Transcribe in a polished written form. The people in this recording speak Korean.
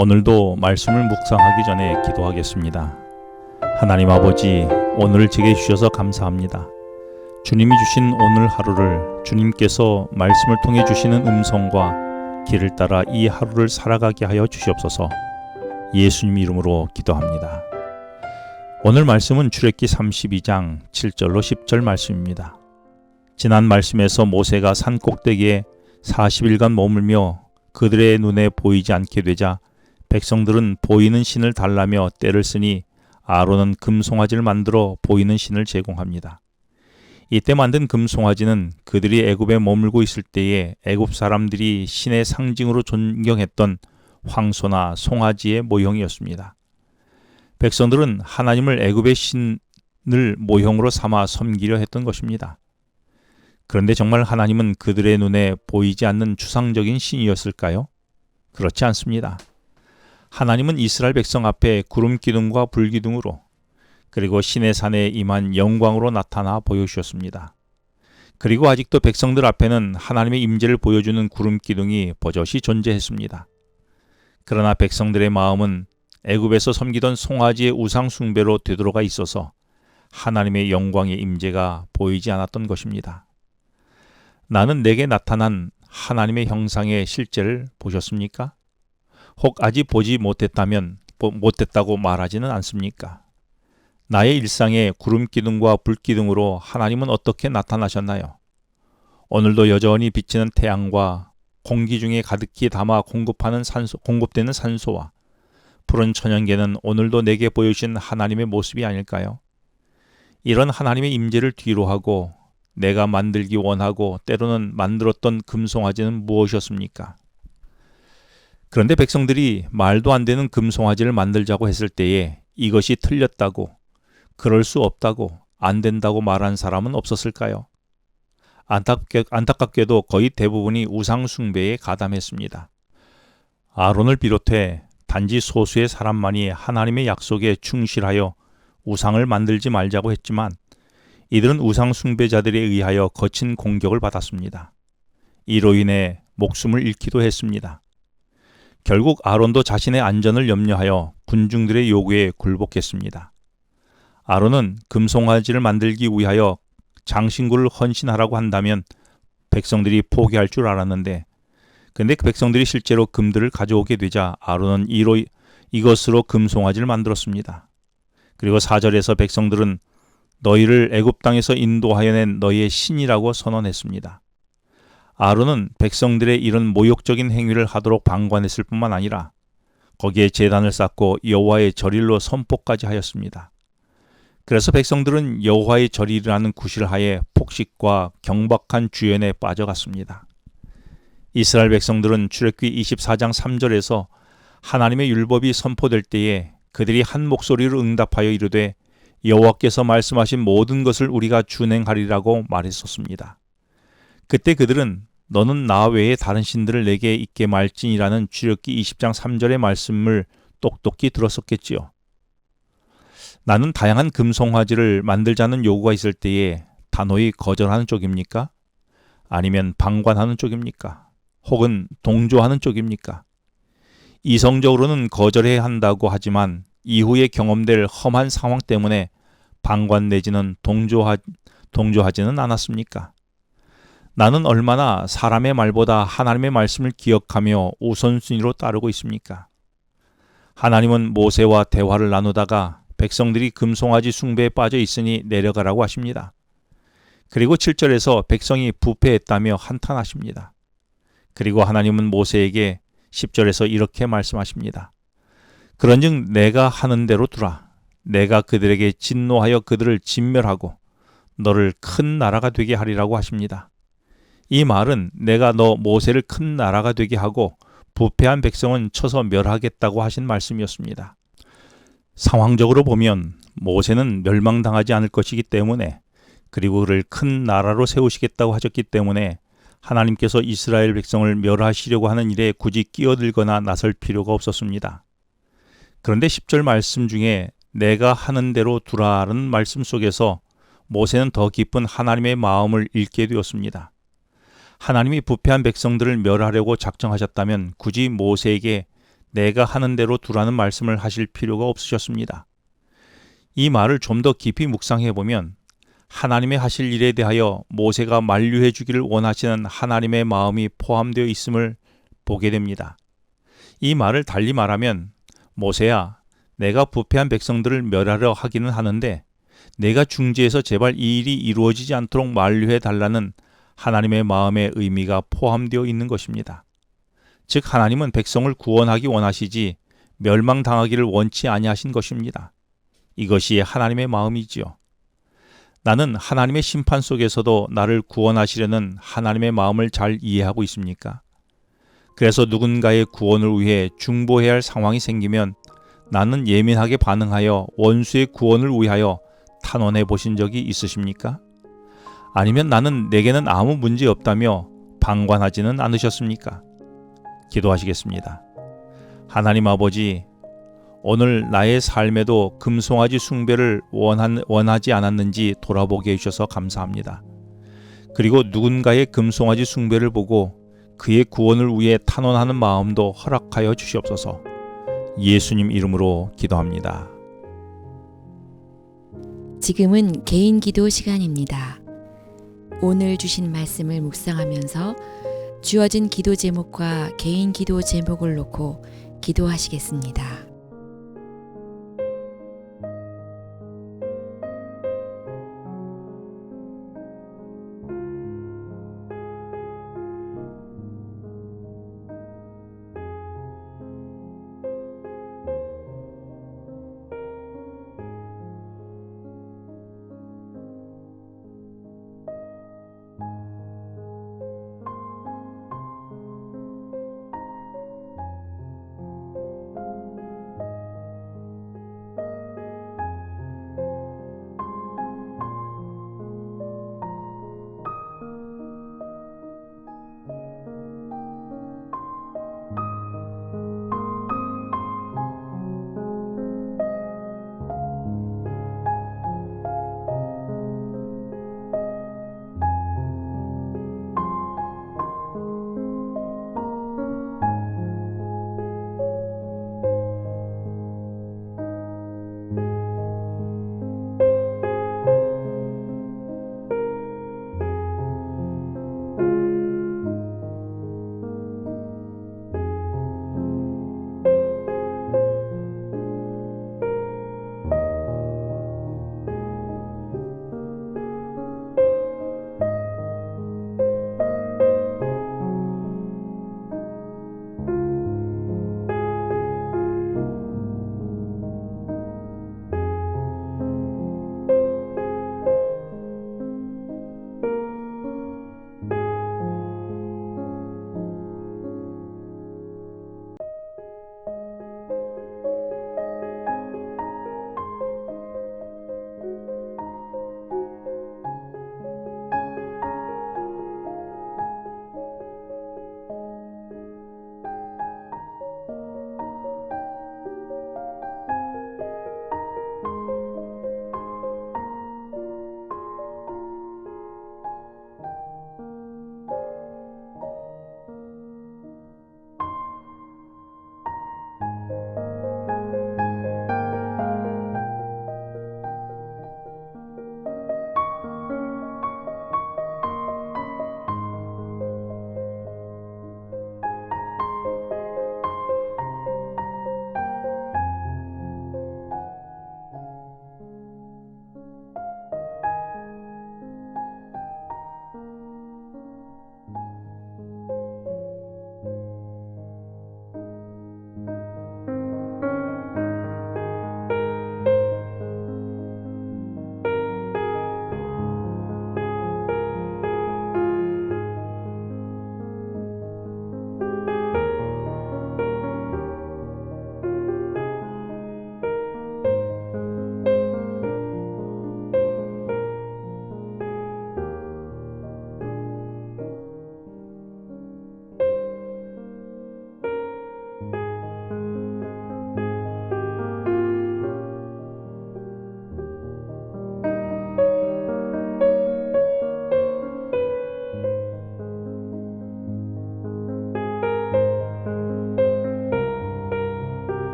오늘도 말씀을 묵상하기 전에 기도하겠습니다. 하나님 아버지, 오늘을 제게 주셔서 감사합니다. 주님이 주신 오늘 하루를 주님께서 말씀을 통해 주시는 음성과 길을 따라 이 하루를 살아가게 하여 주시옵소서. 예수님 이름으로 기도합니다. 오늘 말씀은 출애굽기 32장 7절로 10절 말씀입니다. 지난 말씀에서 모세가 산 꼭대기에 40일간 머물며 그들의 눈에 보이지 않게 되자 백성들은 보이는 신을 달라며 떼를 쓰니 아론은 금송아지를 만들어 보이는 신을 제공합니다. 이때 만든 금송아지는 그들이 애굽에 머물고 있을 때에 애굽 사람들이 신의 상징으로 존경했던 황소나 송아지의 모형이었습니다. 백성들은 하나님을 애굽의 신을 모형으로 삼아 섬기려 했던 것입니다. 그런데 정말 하나님은 그들의 눈에 보이지 않는 추상적인 신이었을까요? 그렇지 않습니다. 하나님은 이스라엘 백성 앞에 구름 기둥과 불 기둥으로 그리고 시내 산에 임한 영광으로 나타나 보여주셨습니다. 그리고 아직도 백성들 앞에는 하나님의 임재를 보여주는 구름 기둥이 버젓이 존재했습니다. 그러나 백성들의 마음은 애굽에서 섬기던 송아지의 우상 숭배로 되돌아가 있어서 하나님의 영광의 임재가 보이지 않았던 것입니다. 나는 내게 나타난 하나님의 형상의 실제를 보셨습니까? 혹 아직 보지 못했다고 말하지는 않습니까? 나의 일상에 구름 기둥과 불 기둥으로 하나님은 어떻게 나타나셨나요? 오늘도 여전히 비치는 태양과 공기 중에 가득히 담아 공급되는 산소와 푸른 천연계는 오늘도 내게 보여주신 하나님의 모습이 아닐까요? 이런 하나님의 임재를 뒤로하고 내가 만들기 원하고 때로는 만들었던 금송아지는 무엇이었습니까? 그런데 백성들이 말도 안 되는 금송아지를 만들자고 했을 때에 이것이 틀렸다고, 그럴 수 없다고, 안 된다고 말한 사람은 없었을까요? 안타깝게도 거의 대부분이 우상 숭배에 가담했습니다. 아론을 비롯해 단지 소수의 사람만이 하나님의 약속에 충실하여 우상을 만들지 말자고 했지만 이들은 우상 숭배자들에 의하여 거친 공격을 받았습니다. 이로 인해 목숨을 잃기도 했습니다. 결국 아론도 자신의 안전을 염려하여 군중들의 요구에 굴복했습니다. 아론은 금송아지를 만들기 위하여 장신구를 헌신하라고 한다면 백성들이 포기할 줄 알았는데 근데 그 백성들이 실제로 금들을 가져오게 되자 아론은 이것으로 금송아지를 만들었습니다. 그리고 4절에서 백성들은 너희를 애굽 땅에서 인도하여 낸 너희의 신이라고 선언했습니다. 아론은 백성들의 이런 모욕적인 행위를 하도록 방관했을 뿐만 아니라 거기에 제단을 쌓고 여호와의 절일로 선포까지 하였습니다. 그래서 백성들은 여호와의 절일이라는 구실하에 폭식과 경박한 주연에 빠져갔습니다. 이스라엘 백성들은 출애굽기 24장 3절에서 하나님의 율법이 선포될 때에 그들이 한 목소리로 응답하여 이르되 여호와께서 말씀하신 모든 것을 우리가 준행하리라고 말했었습니다. 그때 그들은 너는 나 외에 다른 신들을 내게 있게 말지니라는 출애굽기 20장 3절의 말씀을 똑똑히 들었었겠지요. 나는 다양한 금송아지를 만들자는 요구가 있을 때에 단호히 거절하는 쪽입니까? 아니면 방관하는 쪽입니까? 혹은 동조하는 쪽입니까? 이성적으로는 거절해야 한다고 하지만 이후에 경험될 험한 상황 때문에 방관 내지는 동조하지는 않았습니까? 나는 얼마나 사람의 말보다 하나님의 말씀을 기억하며 우선순위로 따르고 있습니까? 하나님은 모세와 대화를 나누다가 백성들이 금송아지 숭배에 빠져 있으니 내려가라고 하십니다. 그리고 7절에서 백성이 부패했다며 한탄하십니다. 그리고 하나님은 모세에게 10절에서 이렇게 말씀하십니다. 그런즉 내가 하는 대로 두라. 내가 그들에게 진노하여 그들을 진멸하고 너를 큰 나라가 되게 하리라고 하십니다. 이 말은 내가 너 모세를 큰 나라가 되게 하고 부패한 백성은 쳐서 멸하겠다고 하신 말씀이었습니다. 상황적으로 보면 모세는 멸망당하지 않을 것이기 때문에 그리고 그를 큰 나라로 세우시겠다고 하셨기 때문에 하나님께서 이스라엘 백성을 멸하시려고 하는 일에 굳이 끼어들거나 나설 필요가 없었습니다. 그런데 10절 말씀 중에 내가 하는 대로 두라는 말씀 속에서 모세는 더 깊은 하나님의 마음을 읽게 되었습니다. 하나님이 부패한 백성들을 멸하려고 작정하셨다면 굳이 모세에게 내가 하는 대로 두라는 말씀을 하실 필요가 없으셨습니다. 이 말을 좀 더 깊이 묵상해 보면 하나님의 하실 일에 대하여 모세가 만류해 주기를 원하시는 하나님의 마음이 포함되어 있음을 보게 됩니다. 이 말을 달리 말하면 모세야, 내가 부패한 백성들을 멸하려 하기는 하는데 내가 중지해서 제발 이 일이 이루어지지 않도록 만류해 달라는 하나님의 마음의 의미가 포함되어 있는 것입니다. 즉 하나님은 백성을 구원하기 원하시지 멸망당하기를 원치 아니하신 것입니다. 이것이 하나님의 마음이지요. 나는 하나님의 심판 속에서도 나를 구원하시려는 하나님의 마음을 잘 이해하고 있습니까? 그래서 누군가의 구원을 위해 중보해야 할 상황이 생기면 나는 예민하게 반응하여 원수의 구원을 위하여 탄원해 보신 적이 있으십니까? 아니면 나는 내게는 아무 문제 없다며 방관하지는 않으셨습니까? 기도하시겠습니다. 하나님 아버지, 오늘 나의 삶에도 금송아지 숭배를 원하지 않았는지 돌아보게 해주셔서 감사합니다. 그리고 누군가의 금송아지 숭배를 보고 그의 구원을 위해 탄원하는 마음도 허락하여 주시옵소서. 예수님 이름으로 기도합니다. 지금은 개인 기도 시간입니다. 오늘 주신 말씀을 묵상하면서 주어진 기도 제목과 개인 기도 제목을 놓고 기도하시겠습니다.